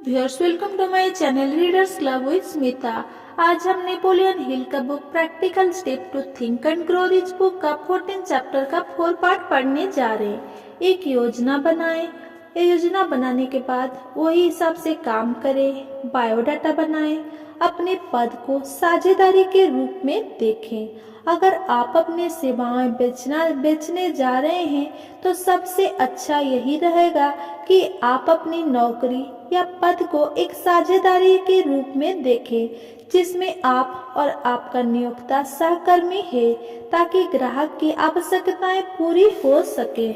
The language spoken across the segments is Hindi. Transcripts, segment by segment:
Viewers, welcome to my channel readers club with Smita. आज हम नेपोलियन हिल का book practical step to think and grow rich book का 14 चैप्टर का 4 पार्ट पढ़ने जा रहे हैं। एक योजना बनाएं। योजना बनाने के बाद वही हिसाब से काम करें। बायोडाटा बनाएं। अपने पद को साझेदारी के रूप में देखें। अगर आप अपने सेवाएं बेचने जा रहे हैं तो सबसे अच्छा यही रहेगा कि आप अपनी नौकरी या पद को एक साझेदारी के रूप में देखें जिसमें आप और आपका नियोक्ता सहकर्मी है, ताकि ग्राहक की आवश्यकताएं पूरी हो सके।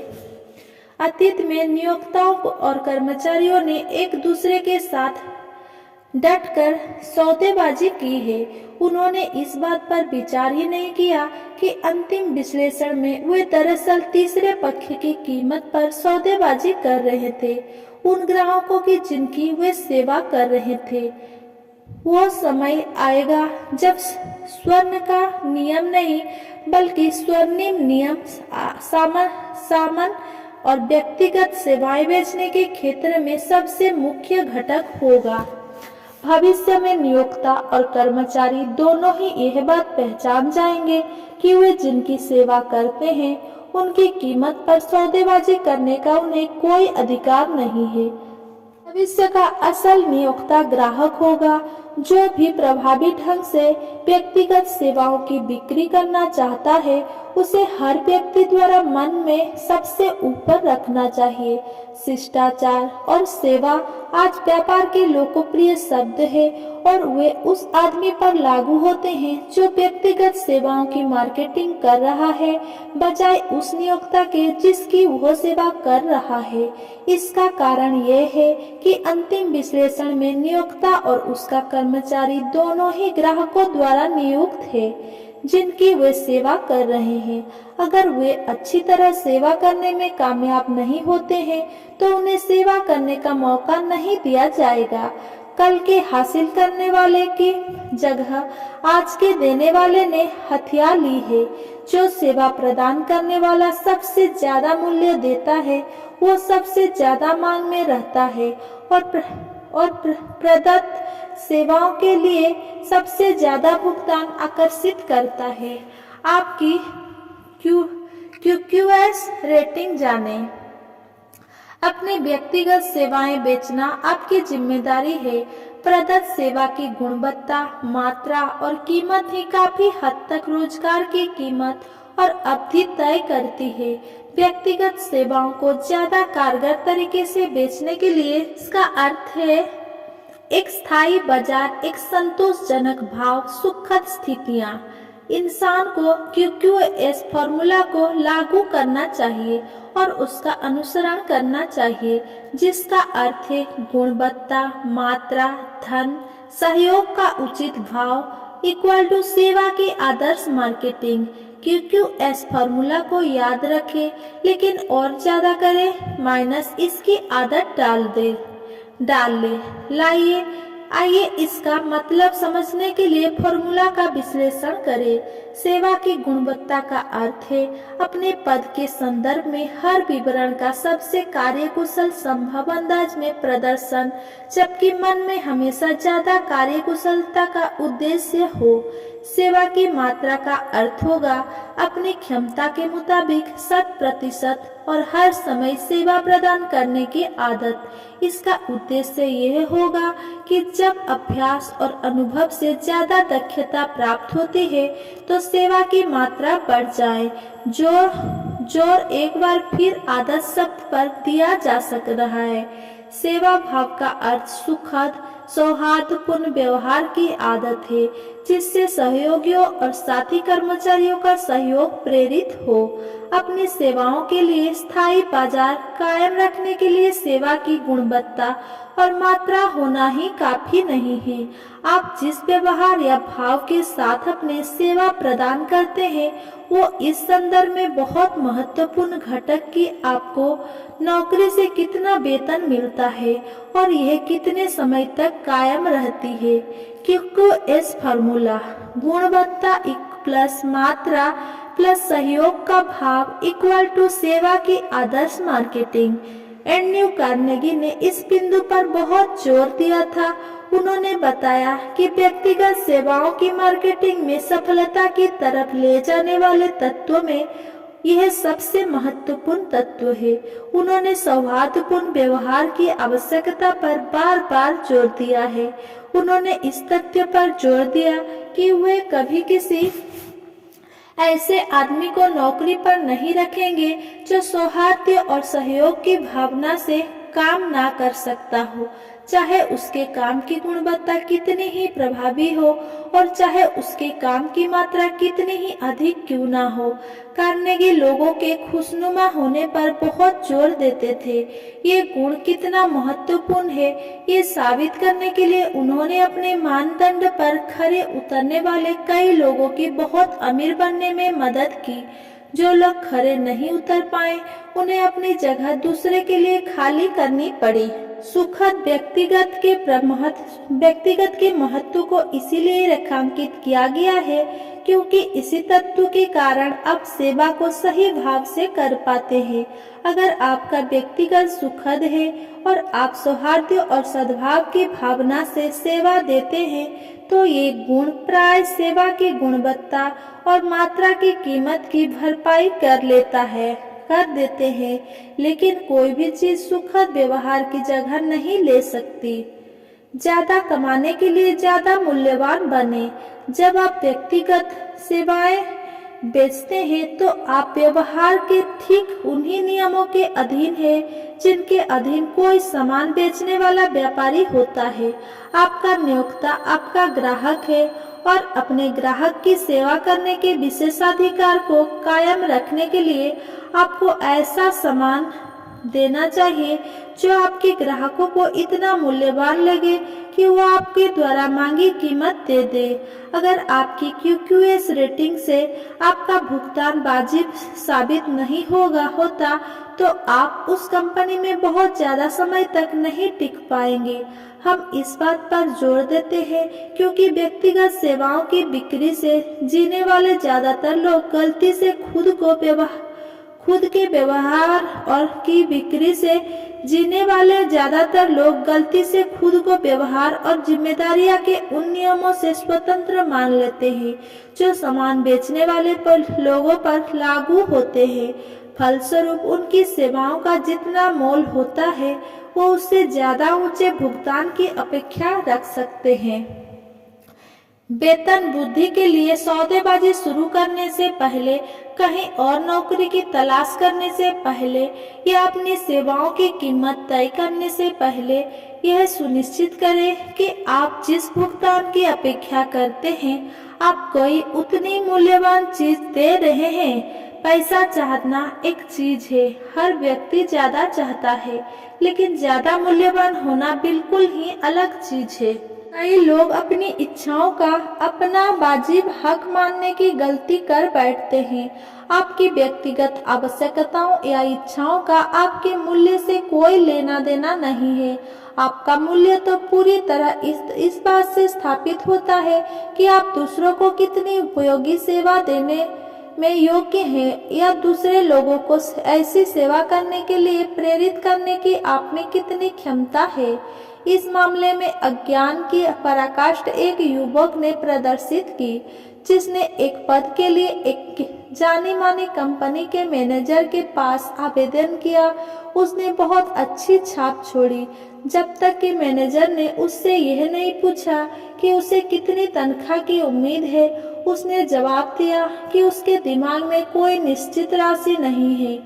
अतीत में नियोक्ताओं और कर्मचारियों ने एक दूसरे के साथ डटकर सौदेबाजी की है। उन्होंने इस बात पर विचार ही नहीं किया कि अंतिम विश्लेषण में वे दरअसल तीसरे पक्ष की कीमत पर सौदेबाजी कर रहे थे, उन ग्राहकों की जिनकी वे सेवा कर रहे थे। वो समय आएगा जब स्वर्ण का नियम नहीं बल्कि स्वर्णिम नियम सामान और व्यक्तिगत सेवाएं बेचने के क्षेत्र में सबसे मुख्य घटक होगा। भविष्य में नियोक्ता और कर्मचारी दोनों ही यह बात पहचान जाएंगे कि वे जिनकी सेवा करते हैं उनकी कीमत पर सौदेबाजी करने का उन्हें कोई अधिकार नहीं है। भविष्य का असल नियोक्ता ग्राहक होगा, जो भी प्रभावी ढंग से व्यक्तिगत सेवाओं की बिक्री करना चाहता है उसे हर व्यक्ति द्वारा मन में सबसे ऊपर रखना चाहिए। शिष्टाचार और सेवा आज व्यापार के लोकप्रिय शब्द है और वे उस आदमी पर लागू होते हैं जो व्यक्तिगत सेवाओं की मार्केटिंग कर रहा है, बजाय उस नियोक्ता के जिसकी वह सेवा कर रहा है। इसका कारण यह है कि अंतिम विश्लेषण में नियोक्ता और उसका कर्मचारी दोनों ही ग्राहकों द्वारा नियुक्त है जिनकी वे सेवा कर रहे हैं। अगर वे अच्छी तरह सेवा करने में कामयाब नहीं होते हैं तो उन्हें सेवा करने का मौका नहीं दिया जाएगा। कल के हासिल करने वाले की जगह आज के देने वाले ने हथिया ली है। जो सेवा प्रदान करने वाला सबसे ज्यादा मूल्य देता है वो सबसे ज्यादा मांग में रहता है और प्रदत्त सेवाओं के लिए सबसे ज्यादा भुगतान आकर्षित करता है। आपकी QQS रेटिंग जानें। अपनी व्यक्तिगत सेवाएं बेचना आपकी जिम्मेदारी है। प्रदत्त सेवा की गुणवत्ता, मात्रा और कीमत ही काफी हद तक रोजगार की कीमत और अवधि तय करती है। व्यक्तिगत सेवाओं को ज्यादा कारगर तरीके से बेचने के लिए इसका अर्थ है एक स्थायी बाजार, एक संतोषजनक भाव, सुखद स्थितियां। इंसान को QQS फॉर्मूला को लागू करना चाहिए और उसका अनुसरण करना चाहिए, जिसका अर्थ है गुणवत्ता, मात्रा, धन, सहयोग का उचित भाव इक्वल टू सेवा की आदर्श मार्केटिंग। QQS फॉर्मूला को याद रखें, लेकिन और ज्यादा करें माइनस इसकी आदत डाल ले। आइए इसका मतलब समझने के लिए फॉर्मूला का विश्लेषण करें। सेवा की गुणवत्ता का अर्थ है अपने पद के संदर्भ में हर विवरण का सबसे कार्यकुशल संभव अंदाज में प्रदर्शन, जबकि मन में हमेशा ज्यादा कार्यकुशलता का उद्देश्य हो। सेवा की मात्रा का अर्थ होगा अपनी क्षमता के मुताबिक 100% और हर समय सेवा प्रदान करने की आदत। इसका उद्देश्य यह होगा कि जब अभ्यास और अनुभव से ज्यादा दक्षता प्राप्त होती है तो सेवा की मात्रा बढ़ जाए। जोर एक बार फिर आदत शब्द पर दिया जा सक रहा है। सेवा भाव का अर्थ सुखद, सौहार्दपूर्ण व्यवहार की आदत है, जिससे सहयोगियों और साथी कर्मचारियों का सहयोग प्रेरित हो। अपनी सेवाओं के लिए स्थायी बाजार कायम रखने के लिए सेवा की गुणवत्ता और मात्रा होना ही काफी नहीं है। आप जिस व्यवहार या भाव के साथ अपने सेवा प्रदान करते हैं वो इस संदर्भ में बहुत महत्वपूर्ण घटक कि आपको नौकरी से कितना वेतन मिलता है और यह कितने समय तक कायम रहती है। QQS फॉर्मूला गुणवत्ता प्लस मात्रा प्लस सहयोग का भाव इक्वल टू सेवा की आदर्श मार्केटिंग। एंड्रयू कार्नेगी ने इस बिंदु पर बहुत जोर दिया था। उन्होंने बताया कि व्यक्तिगत सेवाओं की मार्केटिंग में सफलता की तरफ ले जाने वाले तत्वों में यह सबसे महत्वपूर्ण तत्व है। उन्होंने सौहार्दपूर्ण व्यवहार की आवश्यकता पर बार बार जोर दिया है। उन्होंने इस तथ्य पर जोर दिया कि वे कभी किसी ऐसे आदमी को नौकरी पर नहीं रखेंगे जो सौहार्द और सहयोग की भावना से काम ना कर सकता हो, चाहे उसके काम की गुणवत्ता कितनी ही प्रभावी हो और चाहे उसके काम की मात्रा कितनी ही अधिक क्यों ना हो। कार्नेगी लोगों के खुशनुमा होने पर बहुत जोर देते थे। ये गुण कितना महत्वपूर्ण है, ये साबित करने के लिए उन्होंने अपने मानदंड पर खरे उतरने वाले कई लोगों की बहुत अमीर बनने में मदद की। जो लोग खरे नहीं उतर पाए, उन्हें अपनी जगह दूसरे के लिए खाली करनी पड़ी। सुखद व्यक्तिगत के महत्व को इसीलिए रेखांकित किया गया है क्योंकि इसी तत्व के कारण आप सेवा को सही भाव से कर पाते हैं। अगर आपका व्यक्तिगत सुखद है और आप सौहार्द और सद्भाव की भावना से सेवा देते हैं तो ये गुण प्राय सेवा की गुणवत्ता और मात्रा की कीमत की भरपाई कर देते हैं। लेकिन कोई भी चीज सुखद व्यवहार की जगह नहीं ले सकती। ज्यादा कमाने के लिए ज्यादा मूल्यवान बने। जब आप व्यक्तिगत सेवाएं बेचते हैं तो आप व्यवहार के ठीक उन्हीं नियमों के अधीन है जिनके अधीन कोई सामान बेचने वाला व्यापारी होता है। आपका नियोक्ता आपका ग्राहक है और अपने ग्राहक की सेवा करने के विशेषाधिकार को कायम रखने के लिए आपको ऐसा सामान देना चाहिए जो आपके ग्राहकों को इतना मूल्यवान लगे कि वो आपके द्वारा मांगी कीमत दे दे। अगर आपकी QQS रेटिंग से आपका भुगतान वाजिब साबित नहीं होता तो आप उस कंपनी में बहुत ज्यादा समय तक नहीं टिक पाएंगे। हम इस बात पर जोर देते हैं क्योंकि व्यक्तिगत सेवाओं की बिक्री से जीने वाले ज्यादातर लोग गलती से खुद के व्यवहार और की बिक्री से जीने वाले ज्यादातर लोग गलती से खुद को व्यवहार और जिम्मेदारियां के उन नियमों से स्वतंत्र मान लेते हैं जो सामान बेचने वाले लोगों पर लागू होते हैं। फलस्वरूप उनकी सेवाओं का जितना मोल होता है वो उससे ज्यादा ऊंचे भुगतान की अपेक्षा रख सकते हैं। वेतन वृद्धि के लिए सौदेबाजी शुरू करने से पहले, कहीं और नौकरी की तलाश करने से पहले या अपनी सेवाओं की कीमत तय करने से पहले यह सुनिश्चित करें कि आप जिस भुगतान की अपेक्षा करते हैं आप कोई उतनी मूल्यवान चीज दे रहे हैं। पैसा चाहना एक चीज है, हर व्यक्ति ज्यादा चाहता है, लेकिन ज्यादा मूल्यवान होना बिल्कुल ही अलग चीज है। कई लोग अपनी इच्छाओं का अपना वाजिब हक मानने की गलती कर बैठते हैं। आपकी व्यक्तिगत आवश्यकताओं या इच्छाओं का आपके मूल्य से कोई लेना देना नहीं है। आपका मूल्य तो पूरी तरह इस बात से स्थापित होता है कि आप दूसरों को कितनी उपयोगी सेवा देने में योग्य हैं या दूसरे लोगों को ऐसी सेवा करने के लिए प्रेरित करने की आप में कितनी क्षमता है। इस मामले में अज्ञान की पराकाष्ठा एक युवक ने प्रदर्शित की जिसने एक पद के लिए एक जानी मानी कंपनी के मैनेजर के पास आवेदन किया। उसने बहुत अच्छी छाप छोड़ी जब तक कि मैनेजर ने उससे यह नहीं पूछा कि उसे कितनी तनख्वाह की उम्मीद है। उसने जवाब दिया कि उसके दिमाग में कोई निश्चित राशि नहीं है,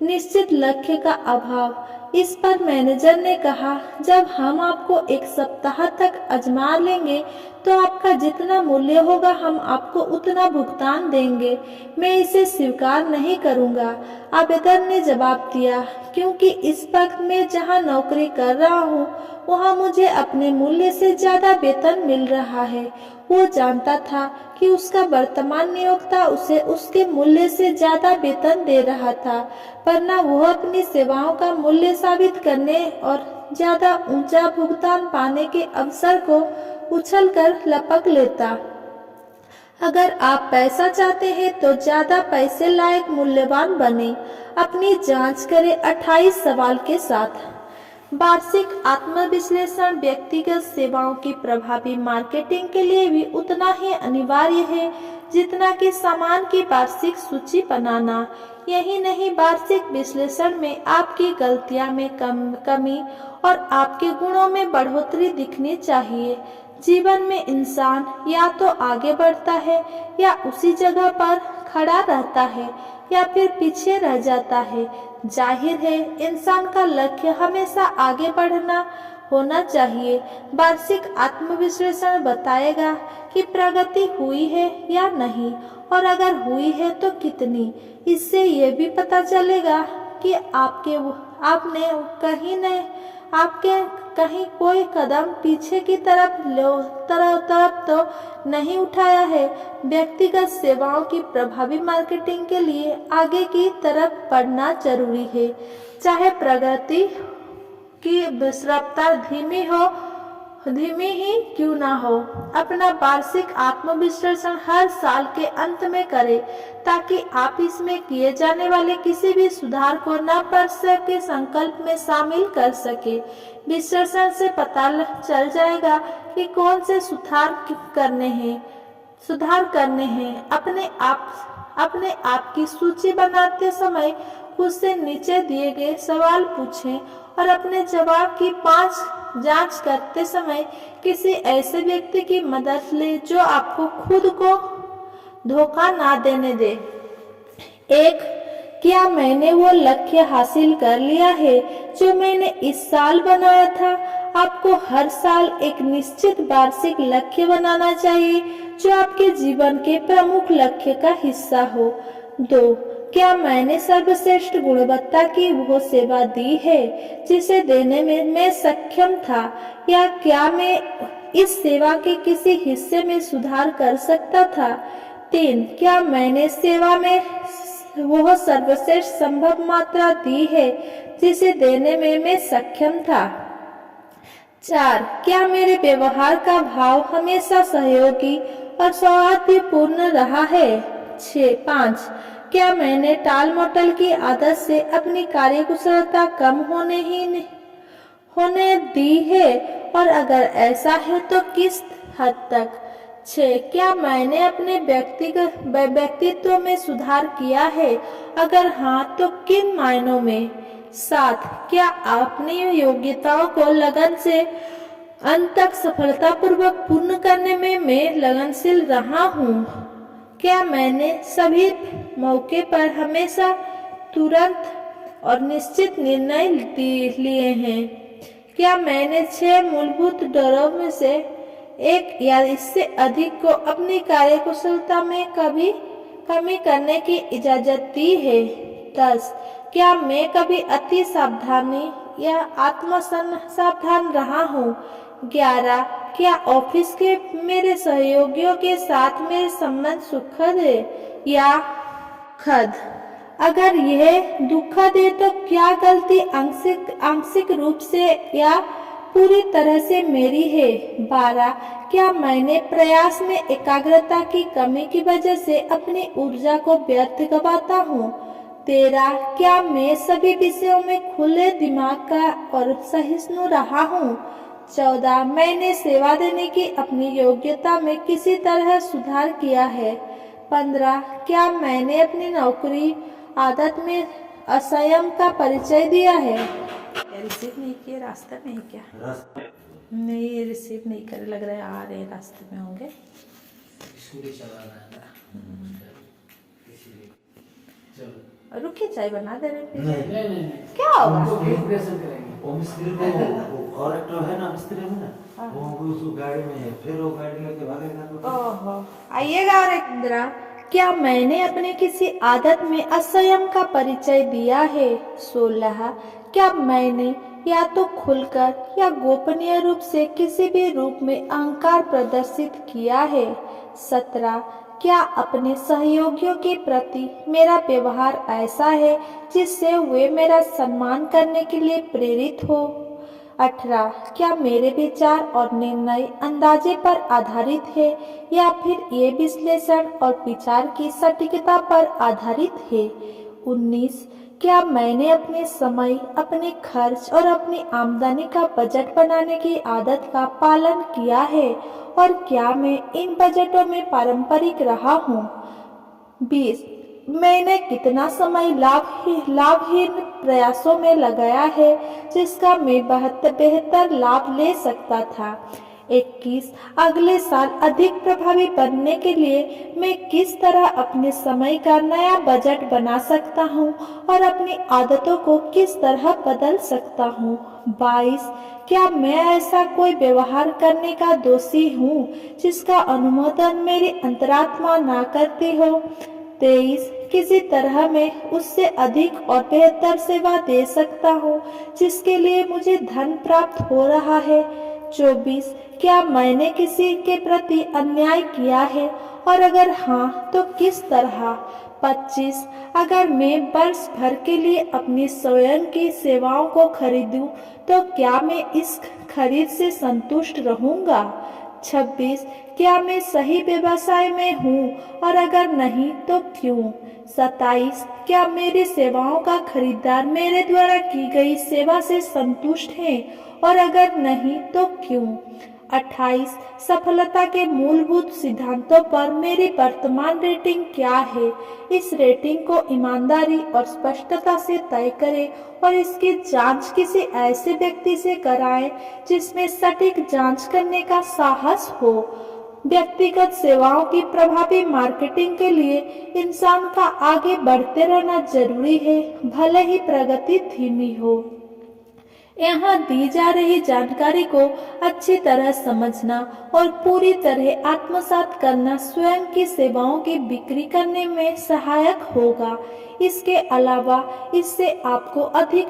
निश्चित लक्ष्य का अभाव। इस पर मैनेजर ने कहा, जब हम आपको एक सप्ताह तक आजमा लेंगे तो आपका जितना मूल्य होगा हम आपको उतना भुगतान देंगे। मैं इसे स्वीकार नहीं करूंगा। आवेदक ने जवाब दिया, क्योंकि इस वक्त मैं जहां नौकरी कर रहा हूं वहां मुझे अपने मूल्य से ज्यादा वेतन मिल रहा है। वो जानता था कि उसका वर्तमान नियोक्ता उसे उसके मूल्य से ज्यादा वेतन दे रहा था, वरना वह अपनी सेवाओं का मूल्य साबित करने और ज्यादा ऊंचा भुगतान पाने के अवसर को उछलकर लपक लेता। अगर आप पैसा चाहते हैं तो ज्यादा पैसे लायक मूल्यवान बने। अपनी जांच करें 28 सवाल के साथ। वार्षिक आत्मविश्लेषण व्यक्तिगत सेवाओं की प्रभावी मार्केटिंग के लिए भी उतना ही अनिवार्य है जितना कि सामान की वार्षिक सूची बनाना। यही नहीं, वार्षिक विश्लेषण में आपकी गलतियां में कमी और आपके गुणों में बढ़ोतरी दिखनी चाहिए। जीवन में इंसान या तो आगे बढ़ता है या उसी जगह पर खड़ा रहता है या फिर पीछे रह जाता है। जाहिर है इंसान का लक्ष्य हमेशा आगे बढ़ना होना चाहिए। वार्षिक आत्मविश्लेषण बताएगा कि प्रगति हुई है या नहीं और अगर हुई है तो कितनी। इससे यह भी पता चलेगा कि आपने कहीं कोई कदम पीछे की तरफ तो नहीं उठाया है। व्यक्तिगत सेवाओं की प्रभावी मार्केटिंग के लिए आगे की तरफ बढ़ना जरूरी है, चाहे प्रगति की रफ्तार धीमी ही क्यों ना हो। अपना वार्षिक आत्मविश्लेषण हर साल के अंत में करें ताकि आप इसमें किए जाने वाले किसी भी सुधार को नए वर्ष के संकल्प में शामिल कर सके। विश्लेषण से पता चल जाएगा कि कौन से सुधार करने हैं। अपने आप की सूची बनाते समय खुद से नीचे दिए गए सवाल पूछें और अपने जवाब की 5 जांच करते समय किसी ऐसे व्यक्ति की मदद ले जो आपको खुद को धोखा ना देने दे। 1. क्या मैंने वो लक्ष्य हासिल कर लिया है जो मैंने इस साल बनाया था? आपको हर साल एक निश्चित वार्षिक लक्ष्य बनाना चाहिए जो आपके जीवन के प्रमुख लक्ष्य का हिस्सा हो। 2. क्या मैंने सर्वश्रेष्ठ गुणवत्ता की वो सेवा दी है जिसे देने में मैं सक्षम था, या क्या मैं इस सेवा के किसी हिस्से में सुधार कर सकता था? 3. क्या मैंने सेवा में वह सर्वश्रेष्ठ संभव मात्रा दी है जिसे देने में मैं सक्षम था? 4. क्या मेरे व्यवहार का भाव हमेशा सहयोगी और सौहार्दपूर्ण रहा है? 5. क्या मैंने टाल मटोल की आदत से अपनी कार्यकुशलता कम होने दी है, और अगर ऐसा है तो किस हद तक? 6. क्या मैंने अपने व्यक्तित्व में सुधार किया है? अगर हाँ तो किन मायनों में? 7. क्या अपनी योग्यताओं को लगन से अंत तक सफलतापूर्वक पूर्ण करने में मैं लगनशील रहा हूँ? क्या मैंने सभी मौके पर हमेशा तुरंत और निश्चित निर्णय लिए हैं? क्या मैंने 6 मूलभूत डरों में से एक या इससे अधिक को अपनी कार्यकुशलता में कमी करने की इजाजत दी है? 10. क्या मैं कभी अति सावधानी या सावधान रहा हूँ? 11. क्या ऑफिस के मेरे सहयोगियों के साथ मेरे संबंध सुखद है या दुखद? अगर यह दुखद है तो क्या गलती आंशिक रूप से या पूरी तरह से मेरी है? 12. क्या मैंने प्रयास में एकाग्रता की कमी की वजह से अपनी ऊर्जा को व्यर्थ गवाता हूँ? 13. क्या मैं सभी विषयों में खुले दिमाग का और सहिष्णु रहा हूँ? 14. मैंने सेवा देने की अपनी योग्यता में किसी तरह सुधार किया है? 15. क्या मैंने अपनी नौकरी आदत में असंयम का परिचय दिया है? रिसीव नहीं किए, रास्ते में है क्या? नहीं, रिसीव नहीं करे, लग रहा है आ रहे रास्ते में होंगे। रुकिए, चाय बना दे रहे। नहीं। क्या होगा? और एक तो है ना मिस्त्री है ना, वो उस गाड़ी में है, फिर वो गाड़ी लेके भागेगा तो। ओहो, आइएगा। और एक इंदिरा, क्या मैंने अपने किसी आदत में असंयम का परिचय दिया है? 16. क्या मैंने या तो खुलकर या गोपनीय रूप से किसी भी रूप में अहंकार प्रदर्शित किया है? 17. क्या अपने सहयोगियों के प्रति मेरा व्यवहार ऐसा है जिससे वे मेरा सम्मान करने के लिए प्रेरित हो? 18. क्या मेरे विचार और निर्णय अंदाजे पर आधारित है या फिर ये विश्लेषण और विचार की सटीकता पर आधारित है? 19. क्या मैंने अपने समय, अपने खर्च और अपनी आमदनी का बजट बनाने की आदत का पालन किया है और क्या मैं इन बजटों में पारंपरिक रहा हूँ? 20. मैंने कितना समय लाभहीन प्रयासों में लगाया है जिसका मैं बेहतर लाभ ले सकता था? 21. अगले साल अधिक प्रभावी बनने के लिए मैं किस तरह अपने समय का नया बजट बना सकता हूँ और अपनी आदतों को किस तरह बदल सकता हूँ? 22. क्या मैं ऐसा कोई व्यवहार करने का दोषी हूँ जिसका अनुमोदन मेरी अंतरात्मा ना करती हो? 23. किसी तरह मैं उससे अधिक और बेहतर सेवा दे सकता हूँ जिसके लिए मुझे धन प्राप्त हो रहा है? 24. क्या मैंने किसी के प्रति अन्याय किया है और अगर हाँ तो किस तरह? 25. अगर मैं वर्ष भर के लिए अपनी स्वयं की सेवाओं को खरीदूं तो क्या मैं इस खरीद से संतुष्ट रहूंगा? 26. क्या मैं सही व्यवसाय में हूँ और अगर नहीं तो क्यों? 27. क्या मेरी सेवाओं का खरीदार मेरे द्वारा की गई सेवा से संतुष्ट है और अगर नहीं तो क्यों? 28. सफलता के मूलभूत सिद्धांतों पर मेरी वर्तमान रेटिंग क्या है? इस रेटिंग को ईमानदारी और स्पष्टता से तय करें और इसकी जांच किसी ऐसे व्यक्ति से कराएं जिसमें सटीक जांच करने का साहस हो। व्यक्तिगत सेवाओं की प्रभावी मार्केटिंग के लिए इंसान का आगे बढ़ते रहना जरूरी है, भले ही प्रगति धीमी हो। यहाँ दी जा रही जानकारी को अच्छी तरह समझना और पूरी तरह आत्मसात करना स्वयं की सेवाओं की बिक्री करने में सहायक होगा। इसके अलावा इससे आपको अधिक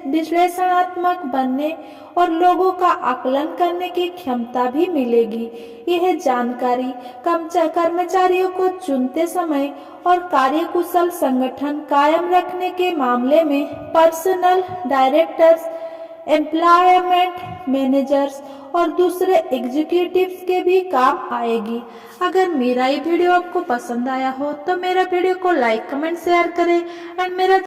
विश्लेषणात्मक बनने और लोगों का आकलन करने की क्षमता भी मिलेगी। यह जानकारी कर्मचारियों को चुनते समय और कार्यकुशल संगठन कायम रखने के मामले में पर्सनल डायरेक्टर्स, एम्प्लॉयमेंट मैनेजर्स और दूसरे एग्जीक्यूटिव्स के भी काम आएगी। अगर मेरा ये वीडियो आपको पसंद आया हो तो मेरा वीडियो को लाइक, कमेंट, शेयर करें एंड मेरा